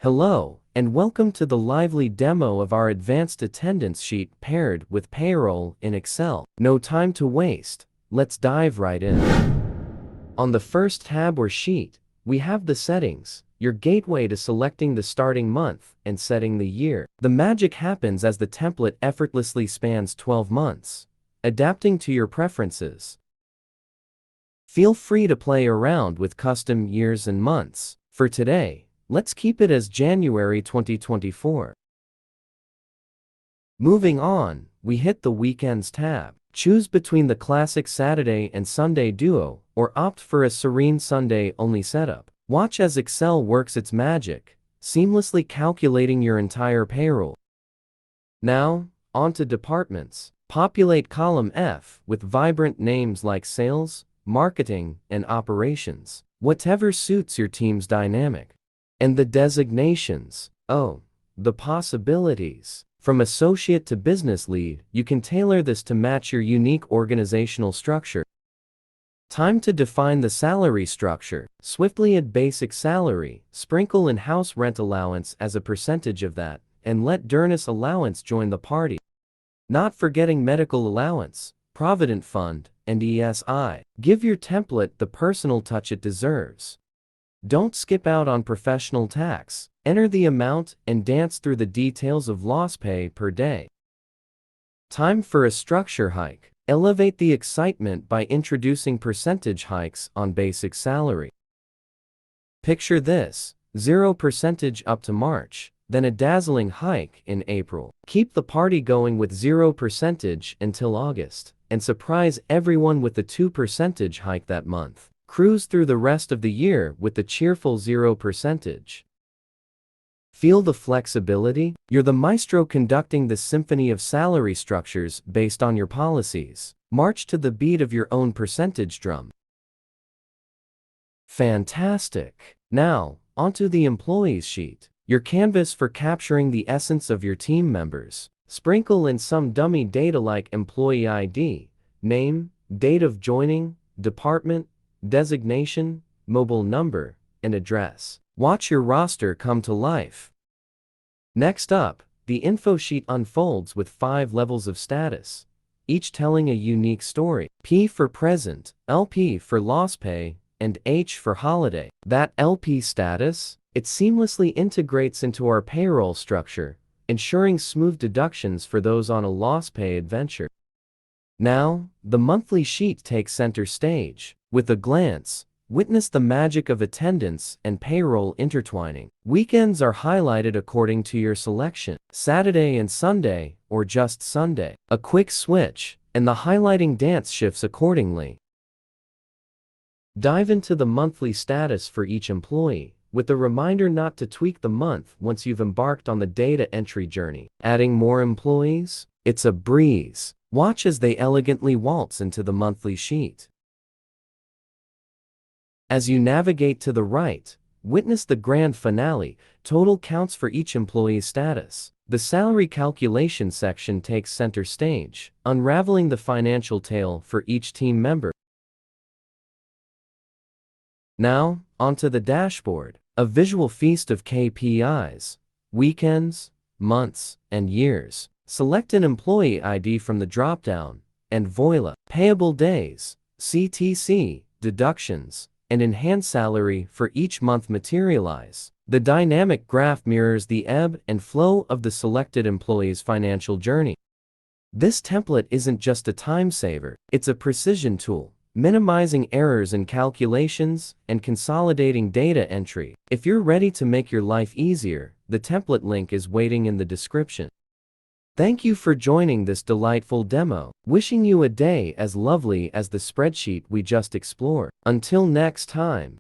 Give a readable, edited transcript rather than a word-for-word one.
Hello, and welcome to the lively demo of our advanced attendance sheet paired with Payroll in Excel. No time to waste, let's dive right in. On the first tab or sheet, we have the settings, your gateway to selecting the starting month and setting the year. The magic happens as the template effortlessly spans 12 months, adapting to your preferences. Feel free to play around with custom years and months. For today, let's keep it as January 2024. Moving on, we hit the Weekends tab. Choose between the classic Saturday and Sunday duo, or opt for a serene Sunday-only setup. Watch as Excel works its magic, seamlessly calculating your entire payroll. Now, on to departments. Populate column F with vibrant names like sales, marketing, and operations, whatever suits your team's dynamic. And the designations, oh, the possibilities. From associate to business lead, you can tailor this to match your unique organizational structure. Time to define the salary structure. Swiftly add basic salary, sprinkle in house rent allowance as a percentage of that, and let Durness allowance join the party. Not forgetting medical allowance, provident fund, and ESI. Give your template the personal touch it deserves. Don't skip out on professional tax. Enter the amount and dance through the details of loss pay per day. Time for a structure hike. Elevate the excitement by introducing percentage hikes on basic salary. Picture this, 0% up to March, then a dazzling hike in April. Keep the party going with 0% until August, and surprise everyone with the 2% hike that month. Cruise through the rest of the year with the cheerful 0%. Feel the flexibility? You're the maestro conducting the symphony of salary structures based on your policies. March to the beat of your own percentage drum. Fantastic! Now, onto the employees sheet. Your canvas for capturing the essence of your team members. Sprinkle in some dummy data like employee ID, name, date of joining, department, designation, mobile number, and address. Watch your roster come to life. Next up, the info sheet unfolds with 5 levels of status, each telling a unique story. P for present, LP for loss pay, and H for holiday. That LP status, it seamlessly integrates into our payroll structure, ensuring smooth deductions for those on a loss pay adventure. Now, the monthly sheet takes center stage. With a glance, witness the magic of attendance and payroll intertwining. Weekends are highlighted according to your selection, Saturday and Sunday, or just Sunday. A quick switch, and the highlighting dance shifts accordingly. Dive into the monthly status for each employee, with a reminder not to tweak the month once you've embarked on the data entry journey. Adding more employees? It's a breeze. Watch as they elegantly waltz into the monthly sheet. As you navigate to the right, witness the grand finale, total counts for each employee's status. The salary calculation section takes center stage, unraveling the financial tale for each team member. Now, onto the dashboard, a visual feast of KPIs, weekends, months, and years. Select an employee ID from the dropdown, and voila, payable days, CTC, deductions, and enhanced salary for each month materialize. The dynamic graph mirrors the ebb and flow of the selected employee's financial journey. This template isn't just a time saver, it's a precision tool, minimizing errors in calculations and consolidating data entry. If you're ready to make your life easier, the template link is waiting in the description. Thank you for joining this delightful demo. Wishing you a day as lovely as the spreadsheet we just explored. Until next time.